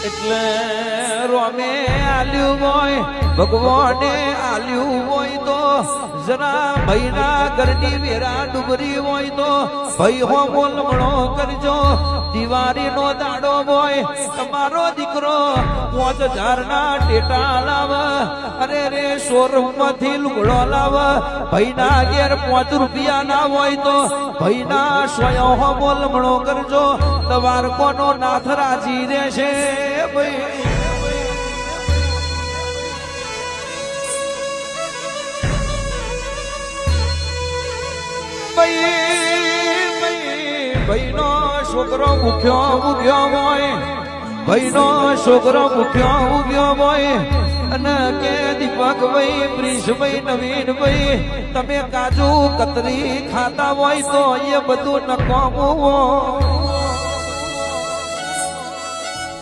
એટલે રોમે આલ્યું હોય ભગવાને આલ્યું હોય તો જરા ભાઈના ઘરની વેરા ડુબરી હોય તો ભાઈ હો બોલમણો કરજો દિવાળી નો દાડો હોય તમારો દીકરો 5000 ના ટેટા લાવ અરે રે શોરૂમ માંથી લુગડો લાવ ભાઈના ઘેર 5 રૂપિયા ના હોય તો ભાઈના સ્વયં હો બોલમણો કરજો તમાર કોનો નાથ રાજી રહેશે ભાઈ ભાઈનો છોકરો ભૂખ્યો હોય ભાઈનો છોકરો ભૂખ્યો ઉગ્યો હોય અને કે દીપક ભાઈ પ્રિન્સ ભાઈ નવીન ભાઈ તમે કાજુ કતરી ખાતા હોય તો એ બધું નકામું હોય